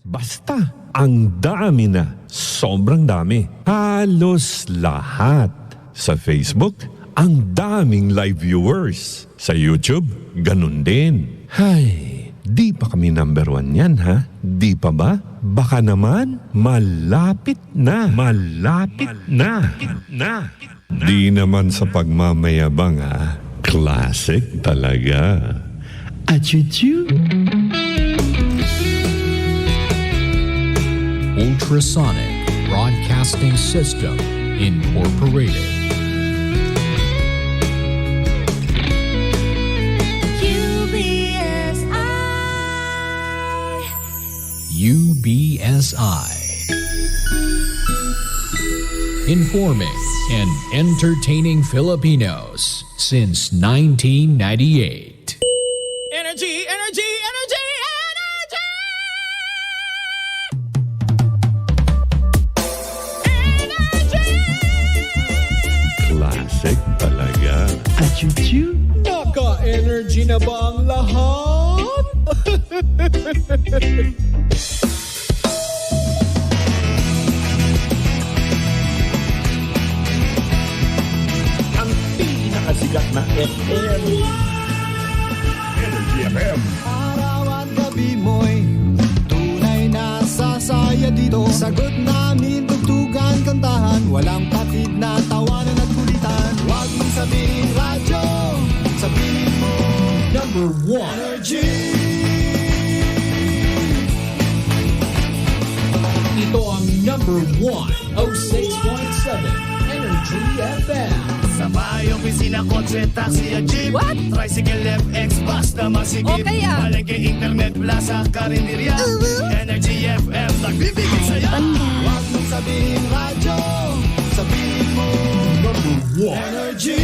Basta, ang dami na. Sobrang dami. Halos lahat. Sa Facebook, ang daming live viewers. Sa YouTube, ganun din. Hay, di pa kami number 1 yan ha? Di pa ba? Baka naman, malapit na. Malapit na. Di naman sa pagmamayabang ha. Classic talaga. Achuchu. Ultrasonic Broadcasting System, Incorporated. UBSI. Informing and entertaining Filipinos since 1998. Energy, energy, energy, energy! Classic talaga. Achuchu. Naka-energy na ba ang lahat? Ang pinakasigat na FM. Energy FM. Araw at gabi mo'y tunay na sasaya dito. Sagot namin, tugtugan, kantahan. Walang patid na tawanan at kulitan. Huwag mong sabihin radyo, sabihin mo number 1 Energy. Ito ang number 1, 06.7 Energy FM. Sa bahay, opisina, kotse, taxi at jeep. What? Tricycle, FX, basta masigip. Okay, ah. Palengke, internet, plaza, karinderya. Energy FM, nagbibigay saya. Huwag mong sabihin radyo, sabihin mo number 1 Energy.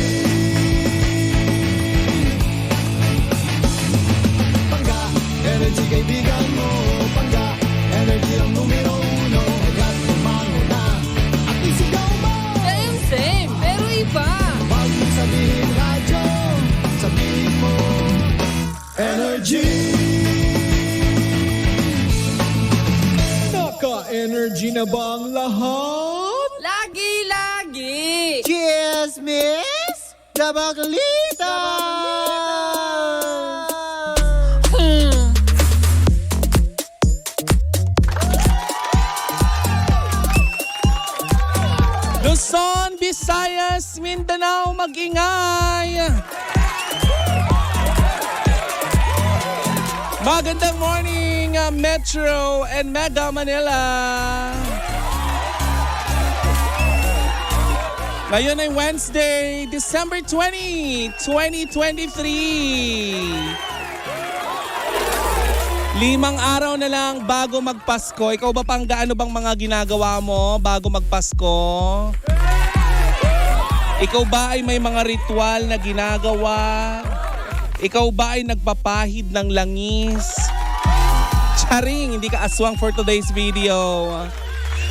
Pangga, energy kaibigan mo. Pangga, energy ang numero 1. Agad tumango na at isigaw mo. Same, pero iba. Huwag mong sabihin radyo, sabihin mo energy. Naka-energy na ba ang lahat? Lagi. Cheers, miss! Dabaglita! Luzon, Visayas, Mindanao, mag-ingay! Magandang morning, Metro and Mega Manila! Ngayon ay Wednesday, December 20, 2023. 5 araw na lang bago magpasko. Ikaw ba pang gaano bang mga ginagawa mo bago magpasko? Ikaw ba ay may mga ritual na ginagawa? Ikaw ba ay nagpapahid ng langis? Charing, hindi ka aswang for today's video.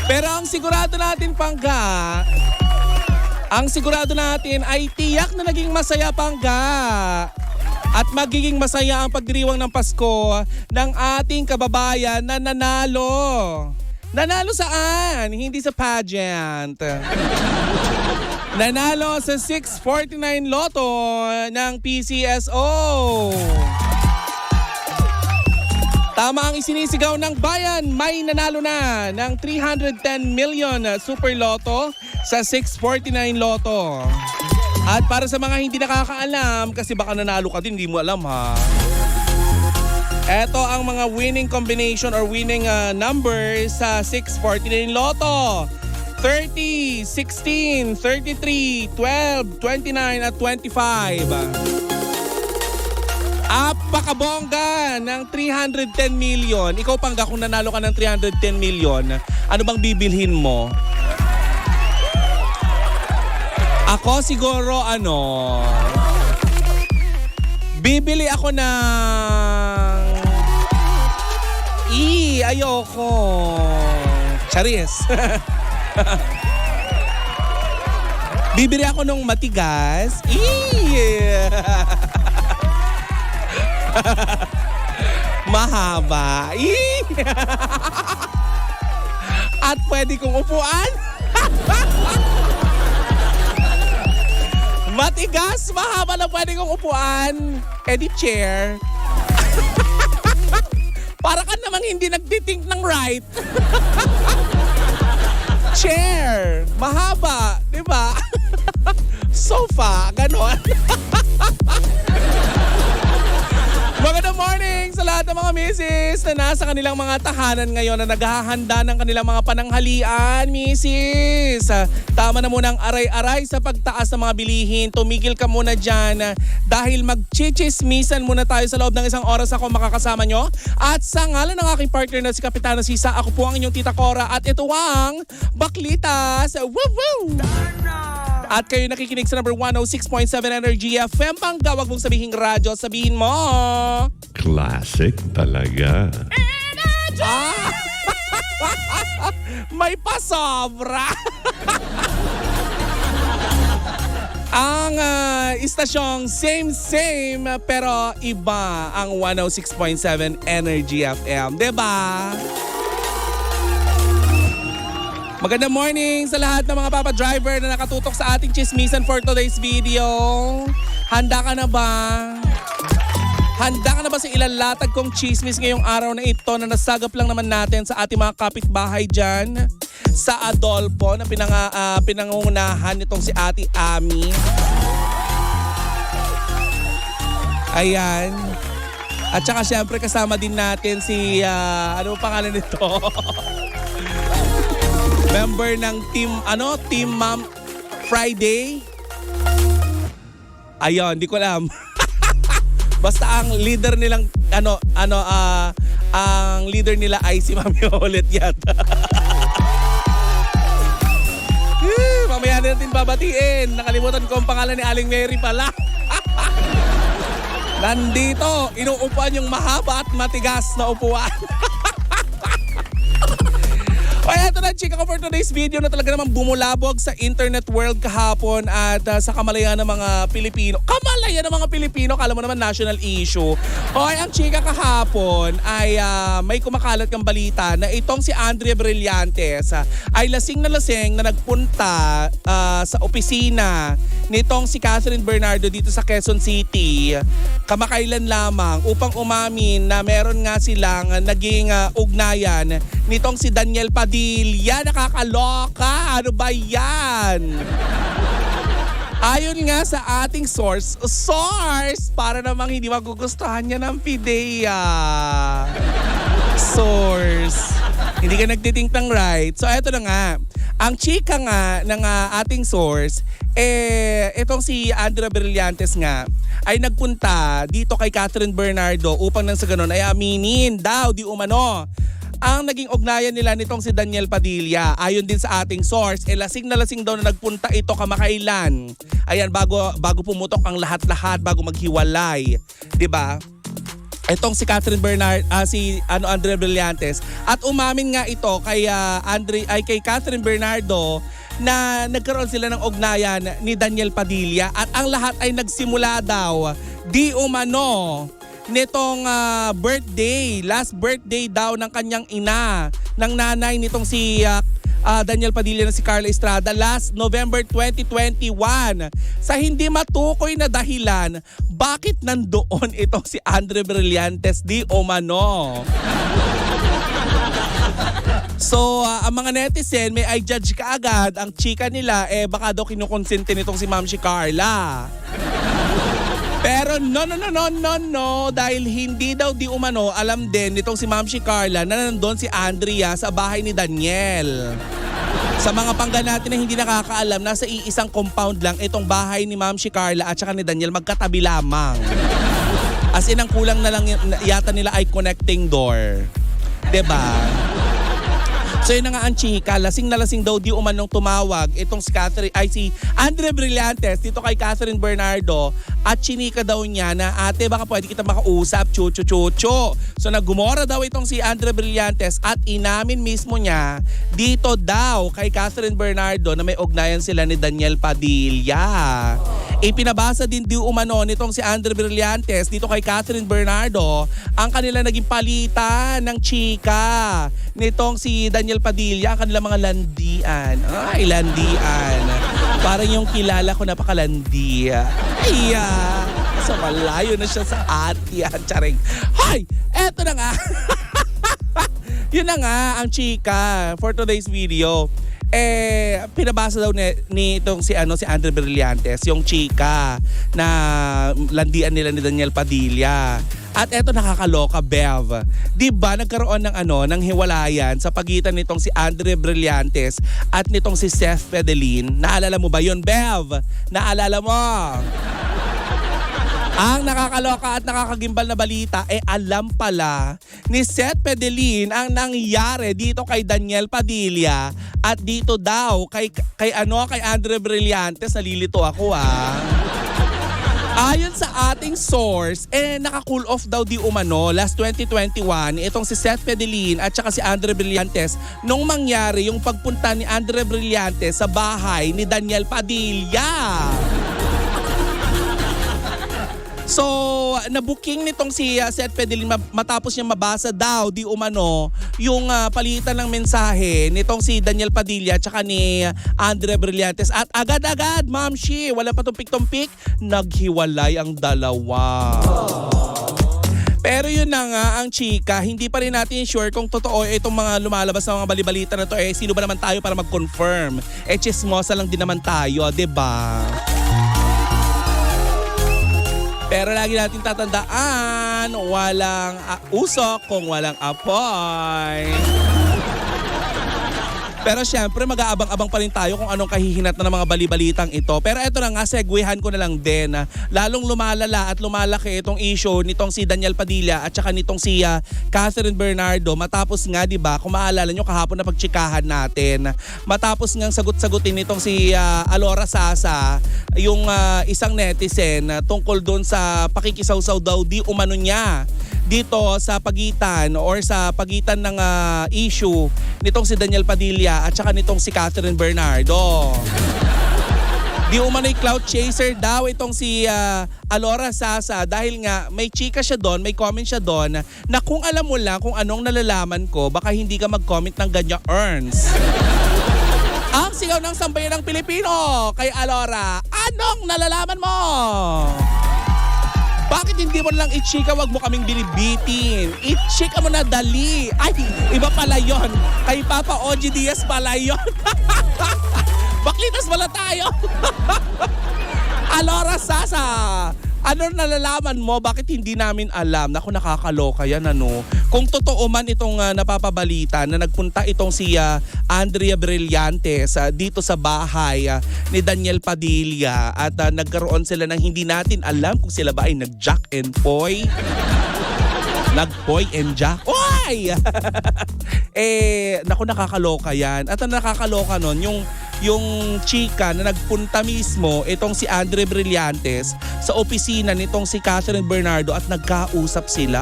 Pero ang sigurado natin ay tiyak na naging masaya Pangga. At magiging masaya ang pagdiriwang ng Pasko ng ating kababayan na nanalo. Nanalo saan? Hindi sa pageant. Nanalo sa 649 Lotto ng PCSO. Tama ang isinisigaw ng bayan. May nanalo na ng 310 million Super Lotto sa 649 Lotto. At para sa mga hindi nakakaalam, kasi baka nanalo ka din, hindi mo alam ha. Ito ang mga winning combination or winning numbers sa 649 Lotto. 30, 16, 33, 12, 29 at 25. Apakabongga ng 310 million. Ikaw Pangga, kung nanalo ka ng 310 million, ano bang bibilhin mo? Ako siguro bibili ako ng ayoko. Charis. Bibili ako ng matigas. Mahaba. At pwede kong upuan. Matigas, mahaba na pwede kong upuan. Di chair. Para ka namang hindi nagtitink ng right. Chair, mahaba, di ba? Sofa, ganon. Magandang morning sa lahat ng mga misis na nasa kanilang mga tahanan ngayon na naghahanda ng kanilang mga pananghalian, misis. Tama na muna ang aray-aray sa pagtaas ng mga bilihin. Tumigil ka muna dyan dahil magchichismisan muna tayo sa loob ng isang oras ako makakasama nyo. At sa ngalan ng aking partner na si Kapitana Sisa, ako po ang inyong Tita Cora at ito ang Baklitas. Woo woo! At kayo nakikinig sa number 106.7 Energy FM. Panggawag mong sabihin radyo, sabihin mo. Classic talaga. Ah! May pasobra. Ang istasyong same pero iba ang 106.7 Energy FM. Diba? Magandang morning sa lahat ng mga papa driver na nakatutok sa ating chismisan for today's video. Handa ka na ba? Handa ka na ba sa ilalatag kong chismis ngayong araw na ito na nasagap lang naman natin sa ating mga kapitbahay dyan? Sa Adolfo na pinangungunahan nitong si Ate Ami. Ayan. At saka syempre kasama din natin si, ano pangalan nito? Member ng Team Mom Friday. Ayun, di ko alam. Basta ang leader nilang ang leader nila ay si Mami ulit yata. Mamaya natin babatiin. Nakalimutan ko ang pangalan ni Aling Mary pala. Nandito, inuupuan yung mahaba at matigas na upuan. O eto na, chika ko for today's video na talaga namang bumulabog sa internet world kahapon at sa kamalayan ng mga Pilipino. Kamalayan ng mga Pilipino, kala mo naman national issue. Hoy, ang chika kahapon ay may kumakalat kang balita na itong si Andrea Brillantes ay lasing na nagpunta sa opisina nitong si Catherine Bernardo dito sa Quezon City kamakailan lamang upang umamin na meron nga silang naging ugnayan nitong si Daniel Padilla. Nakakaloka! Ano ba yan? Ayon nga sa ating source, para namang hindi magugustuhan niya ng PIDEA. Source. Hindi ka nagtitink ng right. So eto na nga. Ang chika nga ng ating source, itong si Andrea Brillantes nga, ay nagpunta dito kay Catherine Bernardo upang nang sa ganun ay aminin daw di umano ang naging ugnayan nila nitong si Daniel Padilla. Ayon din sa ating source, lasing na lasing daw na nagpunta ito kamakailan. Ayan, bago pumutok ang lahat-lahat, bago maghiwalay. 'Di ba? Itong si Catherine Andrea Brillantes at umamin nga ito kay kay Catherine Bernardo na nagkaroon sila ng ugnayan ni Daniel Padilla at ang lahat ay nagsimula daw di umano nitong last birthday daw ng kanyang ina, ng nanay nitong si Daniel Padilla na si Carla Estrada last November 2021. Sa hindi matukoy na dahilan, bakit nandoon itong si Andrea Brillantes di umano? So, ang mga netizen may i-judge kaagad ang chika nila, baka daw kinukonsente nitong si Ma'am si Carla. Pero no, dahil hindi daw di umano alam din nitong si Ma'am si Carla na nandun si Andrea sa bahay ni Daniel. Sa mga pangga natin na hindi nakakaalam, nasa iisang compound lang itong bahay ni Ma'am si Carla at saka ni Daniel, magkatabi lamang. As in, ang kulang na lang yata nila ay connecting door. 'Di ba? So yun na nga ang chika, lasing na lasing daw di umanong tumawag itong si Andrea Brillantes dito kay Catherine Bernardo at chinika daw niya na ate baka pwede kita makausap, chuchu. So nagumora daw itong si Andrea Brillantes at inamin mismo niya dito daw kay Catherine Bernardo na may ugnayan sila ni Daniel Padilla. Ipinabasa din di umano nitong si Andre Brillantes dito kay Catherine Bernardo ang kanila naging palitan ng chika nitong si Daniel Padilla, ang kanilang mga landian. Ay, landian. Parang yung kilala ko napakalandi. Ay, so malayo na siya sa atiyan. Charing. Hoy, eto na nga. Yun na nga ang chika for today's video. Pinabasa daw ni itong si Andre Brillantes, yung chika na landian nila ni Daniel Padilla. At eto nakakaloka, Bev. 'Di ba nagkaroon ng hiwalayan sa pagitan nitong si Andre Brillantes at nitong si Seth Pedelin? Naalala mo ba 'yon, Bev? Naalala mo? Ang nakakaloka at nakakagimbal na balita alam pala ni Seth Pedelin ang nangyari dito kay Daniel Padilla at dito daw kay Andre Brillantes. Nalilito ako Ayon sa ating source, naka-cool off daw di umano last 2021 itong si Seth Pedelin at saka si Andre Brillantes nung mangyari yung pagpunta ni Andre Brillantes sa bahay ni Daniel Padilla. So, nabuking nitong si Seth Pedelin matapos niya mabasa daw di umano yung palitan ng mensahe nitong si Daniel Padilla at saka ni Andre Brillantes. At agad-agad, Ma'am Shi, wala pa tumpik-tumpik, naghiwalay ang dalawa. Pero yun na nga ang chika, hindi pa rin natin sure kung totoo itong mga lumalabas na mga balibalita na to. Sino ba naman tayo para mag-confirm? Chismosa lang din naman tayo, 'di ba? Pero lagi natin tatandaan, walang usok kung walang apoy. Pero syempre mag-aabang-abang pa rin tayo kung anong kahihinat na ng mga balibalitang ito. Pero eto na nga, segwehan ko na lang din. Lalong lumalala at lumalaki itong issue nitong si Daniel Padilla at saka nitong si Catherine Bernardo. Matapos nga, di ba, kung maalala nyo kahapon na pagtsikahan natin, matapos nga sagot-sagutin nitong si Alora Sasa, yung isang netizen tungkol doon sa pakikisawsaw daw di umano niya dito sa pagitan ng issue nitong si Daniel Padilla at saka nitong si Catherine Bernardo. Di umano'y clout chaser daw itong si Alora Sasa dahil nga may chika siya doon, may comment siya doon na kung alam mo lang kung anong nalalaman ko, baka hindi ka mag-comment ng ganyan earns. Ang sigaw ng sambayan ng Pilipino kay Alora, anong nalalaman mo? Bakit hindi mo lang i-chika, wag mo kaming bilibitin? I-chika mo na dali. Ay, iba pala yun. Kay Papa OG Diaz pala yun. Baklitas pala tayo. Alora Sasa, ano nalalaman mo? Bakit hindi namin alam? Naku, nakakaloka yan Kung totoo man itong napapabalita na nagpunta itong si Andrea Brillantes dito sa bahay ni Daniel Padilla at nagkaroon sila ng hindi natin alam kung sila ba ay nag-jack and poy. Nag-poy and jack. Oy! Naku, nakakaloka yan. At ang nakakaloka nun, yung chika na nagpunta mismo itong si Andre Brillantes sa opisina nitong si Catherine Bernardo at nagkausap sila.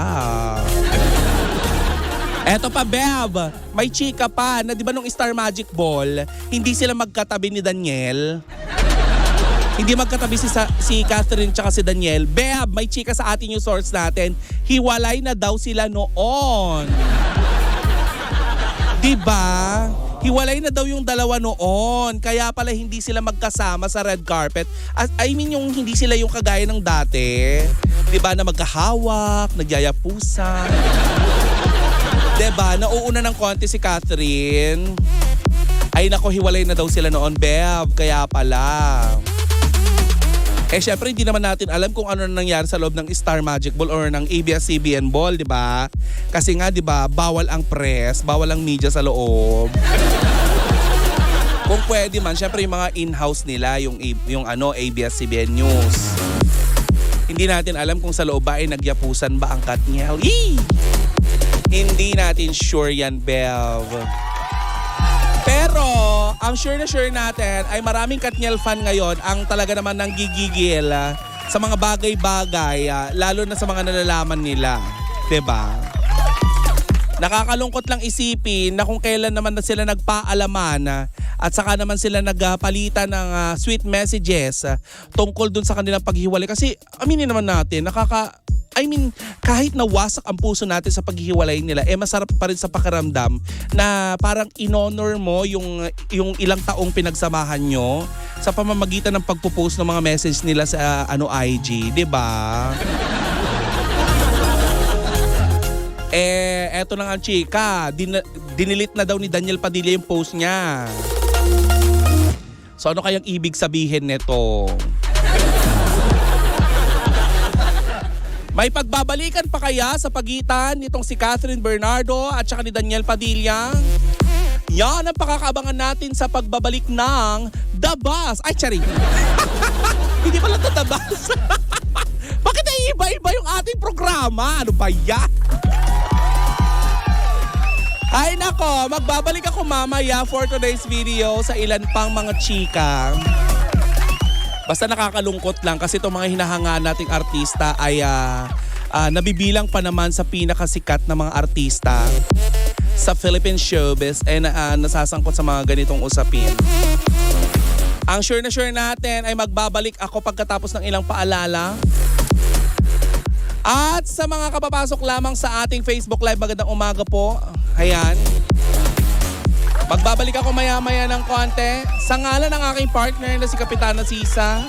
Eto pa, Bev, may chika pa na di ba nung Star Magic Ball, hindi sila magkatabi ni Daniel? Hindi magkatabi si Catherine tsaka si Daniel. Bev, may chika sa ating yung source natin, hiwalay na daw sila noon. Diba? Hiwalay na daw yung dalawa noon. Kaya pala hindi sila magkasama sa red carpet. I mean yung hindi sila yung kagaya ng dati. Diba na magkahawak, nagyayapusan. Diba? Nauuna ng konti si Catherine. Ay nako, hiwalay na daw sila noon, Bev. Kaya pala. Syempre hindi naman natin alam kung ano na nangyari sa loob ng Star Magic Ball or ng ABS-CBN Ball, di ba? Kasi nga, di ba, bawal ang press, bawal ang media sa loob. Kung pwede man, syempre yung mga in-house nila, yung ABS-CBN News. Hindi natin alam kung sa loob ba ay nagyapusan ba ang Katniel. Hindi natin sure yan, Bev. Pero ang sure na sure natin ay maraming Katniel fan ngayon ang talaga naman nang gigigil sa mga bagay-bagay, lalo na sa mga nalalaman nila. Diba? Nakakalungkot lang isipin na kung kailan naman na sila nagpaalaman At saka naman sila nagpalitan ng sweet messages tungkol dun sa kanilang paghiwalay. Kasi aminin naman natin, kahit nawasak ang puso natin sa paghihiwalay nila, masarap pa rin sa pakiramdam na parang in-honor mo yung ilang taong pinagsamahan nyo sa pamamagitan ng pagpo-post ng mga message nila sa IG, 'di ba? Eto na nga ang chika, dinilit na daw ni Daniel Padilla yung post niya. So ano kayang ibig sabihin nito? May pagbabalikan pa kaya sa pagitan nitong si Catherine Bernardo at saka ni Daniel Padilla? Yan ang pakakabangan natin sa pagbabalik ng The Buzz. Ay, tsari. Hindi pala ito The Buzz. Bakit ay iba-iba yung ating programa? Ano ba yan? Ay nako, magbabalik ako mamaya for today's video sa ilan pang mga chika. Basta nakakalungkot lang kasi itong mga hinahanga nating artista ay nabibilang pa naman sa pinakasikat na mga artista sa Philippine showbiz and nasasangkot sa mga ganitong usapin. Ang sure natin ay magbabalik ako pagkatapos ng ilang paalala. At sa mga kapapasok lamang sa ating Facebook Live, magandang umaga po. Ayan. Magbabalik ako maya-maya ng konti. Sa ngalan ng aking partner na si Kapitana Sisa,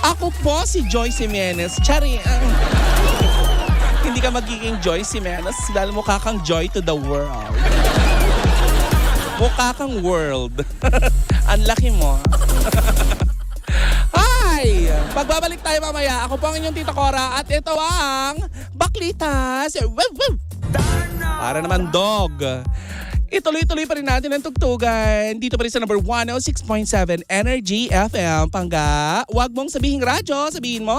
ako po si Joyce Jimenez. Chari, hindi ka magiging Joyce Jimenez dahil mukha kang joy to the world. Mukha kang world. Ang laki mo. Hi! Magbabalik tayo mamaya. Ako po ang inyong Tita Cora at ito ang Baklitas. Para naman dog. Ituloy-tuloy pa rin natin ang tugtugan. Dito pa rin sa number 106.7 Energy FM. Pangga, wag mong sabihin radyo, sabihin mo.